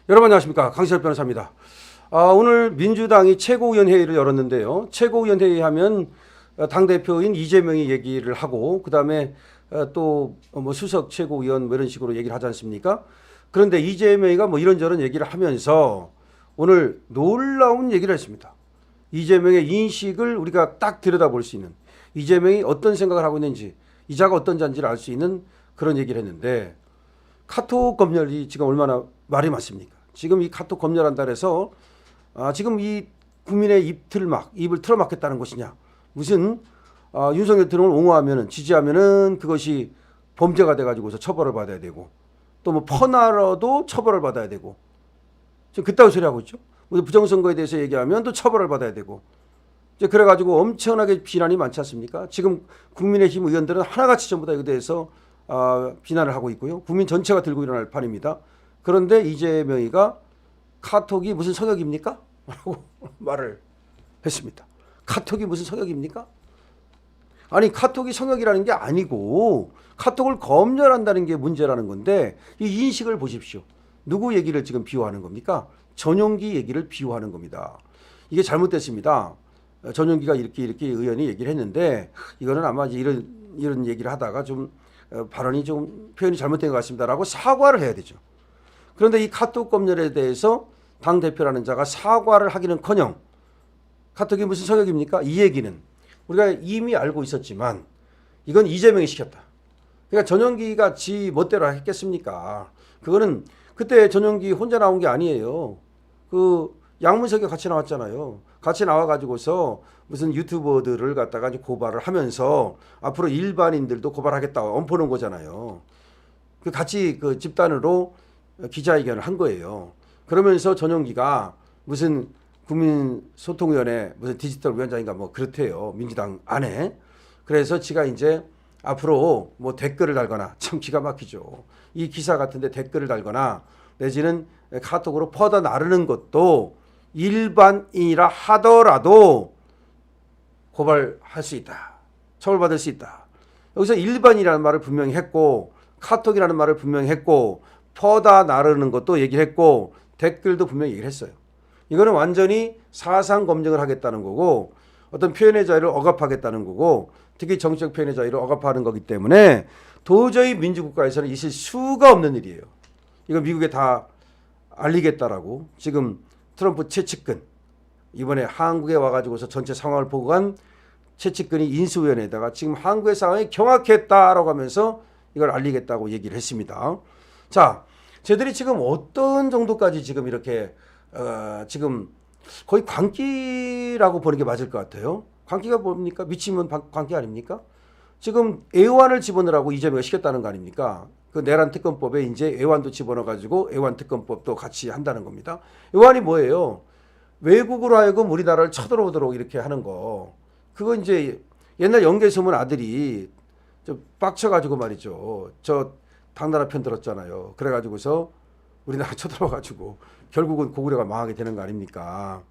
여러분 안녕하십니까, 강시열 변호사입니다. 오늘 민주당이 최고위원회의를 열었는데요. 최고위원회의 하면 당대표인 이재명이 얘기를 하고, 그 다음에 또 뭐 수석 최고위원 뭐 이런 식으로 얘기를 하지 않습니까? 그런데 이재명이가 뭐 이런저런 얘기를 하면서 오늘 놀라운 얘기를 했습니다. 이재명의 인식을 우리가 딱 들여다볼 수 있는, 이재명이 어떤 생각을 하고 있는지, 이자가 어떤 자인지를 알 수 있는 그런 얘기를 했는데, 카톡 검열이 지금 얼마나 말이 많습니까? 지금 이 카톡 검열한다 해서 지금 이 국민의 입을 틀어막겠다는 것이냐? 무슨 윤석열 대통령을 옹호하면은, 지지하면은 그것이 범죄가 돼가지고서 처벌을 받아야 되고, 또 뭐 퍼나러도 처벌을 받아야 되고, 지금 그따위 소리 하고 있죠. 부정선거에 대해서 얘기하면 또 처벌을 받아야 되고, 이제 그래가지고 엄청나게 비난이 많지 않습니까? 지금 국민의힘 의원들은 하나같이 전부 다 이거에 대해서 비난을 하고 있고요. 국민 전체가 들고 일어날 판입니다. 그런데 이재명이가 카톡이 무슨 성역입니까? 라고 말을 했습니다. 카톡이 무슨 성역입니까? 아니, 카톡이 성역이라는 게 아니고 카톡을 검열한다는 게 문제라는 건데, 이 인식을 보십시오. 누구 얘기를 지금 비호하는 겁니까? 전용기 얘기를 비호하는 겁니다. 이게 잘못됐습니다. 전용기가 이렇게 의원이 얘기를 했는데, 이거는 아마 이런 얘기를 하다가 좀 발언이 좀 표현이 잘못된 것 같습니다라고 사과를 해야 되죠. 그런데 이 카톡 검열에 대해서 당대표라는 자가 사과를 하기는커녕 카톡이 무슨 성역입니까? 이 얘기는 우리가 이미 알고 있었지만 이건 이재명이 시켰다. 그러니까 전용기가 지 멋대로 했겠습니까? 그거는 그때 전용기 혼자 나온 게 아니에요. 그 양문석이 같이 나왔잖아요. 같이 나와가지고서 무슨 유튜버들을 갖다가 고발을 하면서 앞으로 일반인들도 고발하겠다 엄포는 거잖아요. 그 같이 그 집단으로 기자회견을 한 거예요. 그러면서 전용기가 무슨 국민소통위원회 무슨 디지털 위원장인가 뭐 그렇대요. 민주당 안에. 그래서 지가 이제 앞으로 뭐 댓글을 달거나, 참 기가 막히죠. 이 기사 같은데 댓글을 달거나 내지는 카톡으로 퍼다 나르는 것도 일반인이라 하더라도 고발할 수 있다. 처벌받을 수 있다. 여기서 일반이라는 말을 분명히 했고, 카톡이라는 말을 분명히 했고, 퍼다 나르는 것도 얘기를 했고, 댓글도 분명히 얘기를 했어요. 이거는 완전히 사상 검증을 하겠다는 거고, 어떤 표현의 자유를 억압하겠다는 거고, 특히 정치적 표현의 자유를 억압하는 거기 때문에 도저히 민주국가에서는 있을 수가 없는 일이에요. 이거 미국에 다 알리겠다라고 지금 트럼프 최측근, 이번에 한국에 와가지고서 전체 상황을 보고 간 최측근이 인수위원회에다가 지금 한국의 상황이 경악했다라고 하면서 이걸 알리겠다고 얘기를 했습니다. 자, 쟤들이 지금 어떤 정도까지 지금 이렇게 지금 거의 광기라고 보는 게 맞을 것 같아요. 광기가 뭡니까? 미치면 광기 아닙니까? 지금 애완을 집어넣으라고 이재명이 시켰다는 거 아닙니까? 그 내란 특검법에 이제 애완도 집어넣어가지고 애완 특검법도 같이 한다는 겁니다. 애완이 뭐예요? 외국으로 하여금 우리나라를 쳐들어오도록 이렇게 하는 거. 그거 이제 옛날 연개소문 아들이 좀 빡쳐가지고 말이죠. 저 당나라 편 들었잖아요. 그래가지고서 우리나라 쳐들어와가지고 결국은 고구려가 망하게 되는 거 아닙니까?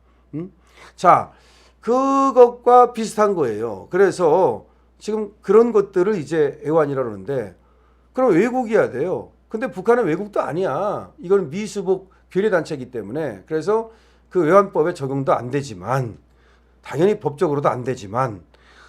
자, 그것과 비슷한 거예요. 그래서 지금 그런 것들을 이제 애완이라고 그러는데, 그럼 외국이어야 돼요. 근데 북한은 외국도 아니야. 이건 미수복 괴뢰단체이기 때문에. 그래서 그 외환법에 적용도 안 되지만, 당연히 법적으로도 안 되지만,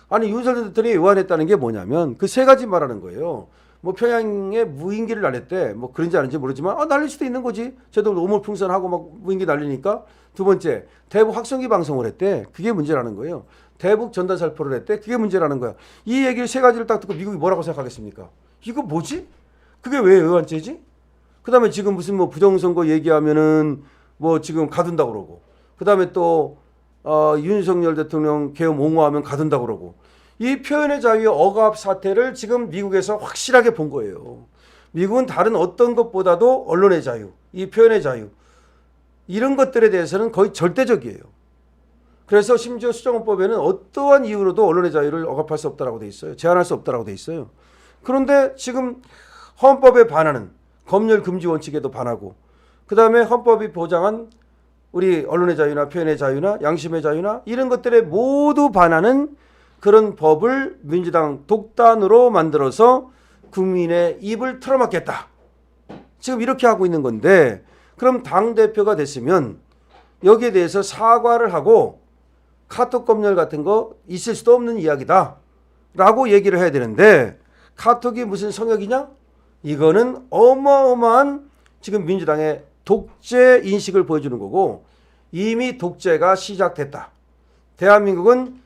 아니 윤석열 대통령이 외환했다는 게 뭐냐면 그 세 가지 말하는 거예요. 뭐 평양에 무인기를 날렸대. 뭐 그런지 아닌지 모르지만 날릴 수도 있는 거지. 쟤도 오물풍선하고 막 무인기 날리니까. 두 번째, 대북 확성기 방송을 했대. 그게 문제라는 거예요. 대북 전단 살포를 했대. 그게 문제라는 거야. 이 얘기를 세 가지를 딱 듣고 미국이 뭐라고 생각하겠습니까? 이거 뭐지? 그게 왜 외환죄지? 그다음에 지금 무슨 뭐 부정선거 얘기하면은 뭐 지금 가둔다고 그러고, 그다음에 또 윤석열 대통령 계엄 옹호하면 가둔다고 그러고, 이 표현의 자유의 억압 사태를 지금 미국에서 확실하게 본 거예요. 미국은 다른 어떤 것보다도 언론의 자유, 이 표현의 자유, 이런 것들에 대해서는 거의 절대적이에요. 그래서 심지어 수정헌법에는 어떠한 이유로도 언론의 자유를 억압할 수 없다라고 돼 있어요. 제한할 수 없다라고 돼 있어요. 그런데 지금 헌법에 반하는 검열 금지 원칙에도 반하고, 그 다음에 헌법이 보장한 우리 언론의 자유나 표현의 자유나 양심의 자유나 이런 것들에 모두 반하는 그런 법을 민주당 독단으로 만들어서 국민의 입을 틀어막겠다. 지금 이렇게 하고 있는 건데, 그럼 당대표가 됐으면 여기에 대해서 사과를 하고 카톡 검열 같은 거 있을 수도 없는 이야기다 라고 얘기를 해야 되는데 카톡이 무슨 성역이냐? 이거는 어마어마한 지금 민주당의 독재 인식을 보여주는 거고 이미 독재가 시작됐다. 대한민국은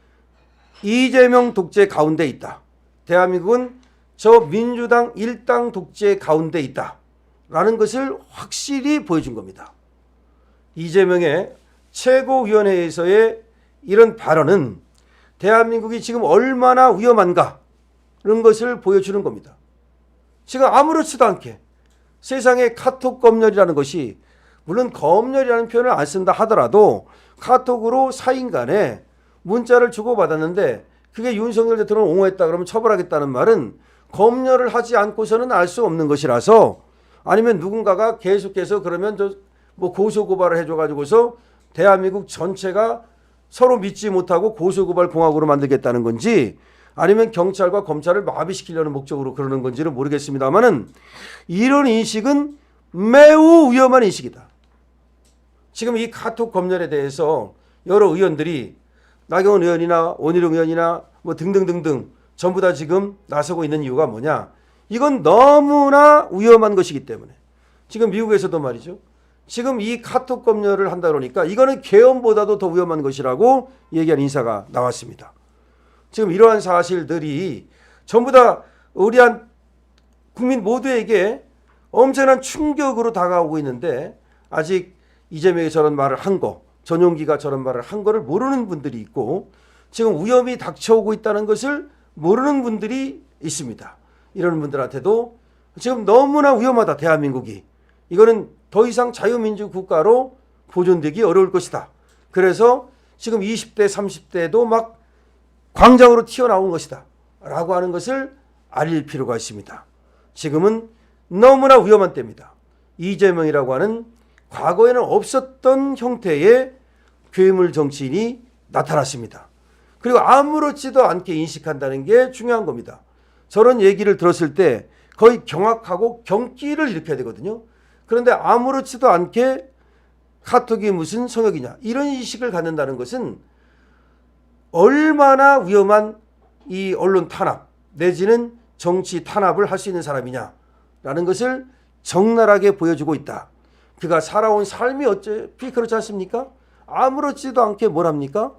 이재명 독재 가운데 있다. 대한민국은 저 민주당 일당 독재 가운데 있다. 라는 것을 확실히 보여준 겁니다. 이재명의 최고위원회에서의 이런 발언은 대한민국이 지금 얼마나 위험한가 그런 것을 보여주는 겁니다. 지금 아무렇지도 않게 세상에 카톡 검열이라는 것이 물론 검열이라는 표현을 안 쓴다 하더라도 카톡으로 사인 간에 문자를 주고받았는데 그게 윤석열 대통령을 옹호했다 그러면 처벌하겠다는 말은 검열을 하지 않고서는 알 수 없는 것이라서 아니면 누군가가 계속해서 그러면 뭐 고소고발을 해줘가지고서 대한민국 전체가 서로 믿지 못하고 고소고발 공화국으로 만들겠다는 건지 아니면 경찰과 검찰을 마비시키려는 목적으로 그러는 건지는 모르겠습니다만은 이런 인식은 매우 위험한 인식이다. 지금 이 카톡 검열에 대해서 여러 의원들이 나경원 의원이나 원희룡 의원이나 뭐 등등등등 전부 다 지금 나서고 있는 이유가 뭐냐? 이건 너무나 위험한 것이기 때문에 지금 미국에서도 말이죠. 지금 이 카톡 검열을 한다 그러니까 이거는 계엄보다도 더 위험한 것이라고 얘기한 인사가 나왔습니다. 지금 이러한 사실들이 전부 다 우리 한 국민 모두에게 엄청난 충격으로 다가오고 있는데 아직 이재명이 저런 말을 한 거, 전용기가 저런 말을 한 거를 모르는 분들이 있고 지금 위험이 닥쳐오고 있다는 것을 모르는 분들이 있습니다. 이런 분들한테도 지금 너무나 위험하다 대한민국이. 이거는 더 이상 자유민주 국가로 보존되기 어려울 것이다. 그래서 지금 20대 30대도 막 광장으로 튀어나온 것이다 라고 하는 것을 알릴 필요가 있습니다. 지금은 너무나 위험한 때입니다. 이재명이라고 하는 과거에는 없었던 형태의 괴물 정치인이 나타났습니다. 그리고 아무렇지도 않게 인식한다는 게 중요한 겁니다. 저런 얘기를 들었을 때 거의 경악하고 경기를 일으켜야 되거든요. 그런데 아무렇지도 않게 카톡이 무슨 성역이냐 이런 인식을 갖는다는 것은 얼마나 위험한 이 언론 탄압 내지는 정치 탄압을 할 수 있는 사람이냐라는 것을 적나라하게 보여주고 있다. 그가 살아온 삶이 어차피 그렇지 않습니까? 아무렇지도 않게 뭘 합니까?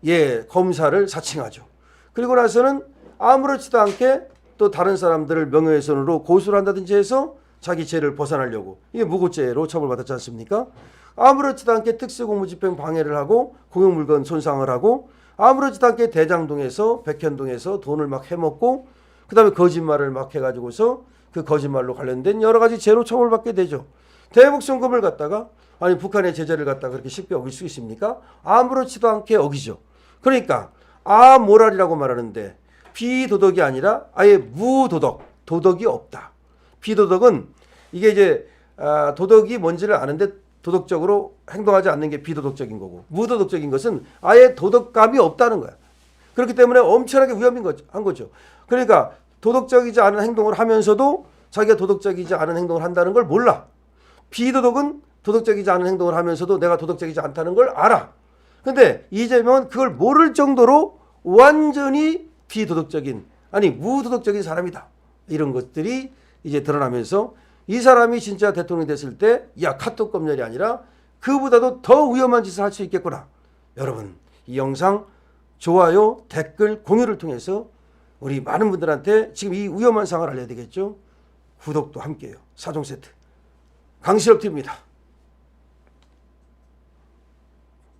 예, 검사를 사칭하죠. 그리고 나서는 아무렇지도 않게 또 다른 사람들을 명예훼손으로 고소를 한다든지 해서 자기 죄를 벗어나려고 이게 무고죄로 처벌받았지 않습니까? 아무렇지도 않게 특수공무집행 방해를 하고 공용물건 손상을 하고 아무렇지도 않게 대장동에서 백현동에서 돈을 막 해먹고 그 다음에 거짓말을 막 해가지고서 그 거짓말로 관련된 여러 가지 죄로 처벌받게 되죠. 대북송금을 갖다가 아니 북한의 제재를 갖다가 그렇게 쉽게 어길 수 있습니까? 아무렇지도 않게 어기죠. 그러니까 아모랄이라고 말하는데 비도덕이 아니라 아예 무도덕, 도덕이 없다. 비도덕은 이게 이제 도덕이 뭔지를 아는데 도덕적으로 행동하지 않는 게 비도덕적인 거고 무도덕적인 것은 아예 도덕감이 없다는 거야. 그렇기 때문에 엄청나게 위험한 거죠. 그러니까 도덕적이지 않은 행동을 하면서도 자기가 도덕적이지 않은 행동을 한다는 걸 몰라. 비도덕은 도덕적이지 않은 행동을 하면서도 내가 도덕적이지 않다는 걸 알아. 근데 이재명은 그걸 모를 정도로 완전히 비도덕적인 아니 무도덕적인 사람이다. 이런 것들이 이제 드러나면서 이 사람이 진짜 대통령이 됐을 때 야 카톡 검열이 아니라 그보다도 더 위험한 짓을 할 수 있겠구나. 여러분 이 영상 좋아요, 댓글, 공유를 통해서 우리 많은 분들한테 지금 이 위험한 상황을 알려야 되겠죠. 구독도 함께해요. 4종 세트 강실업 TV입니다.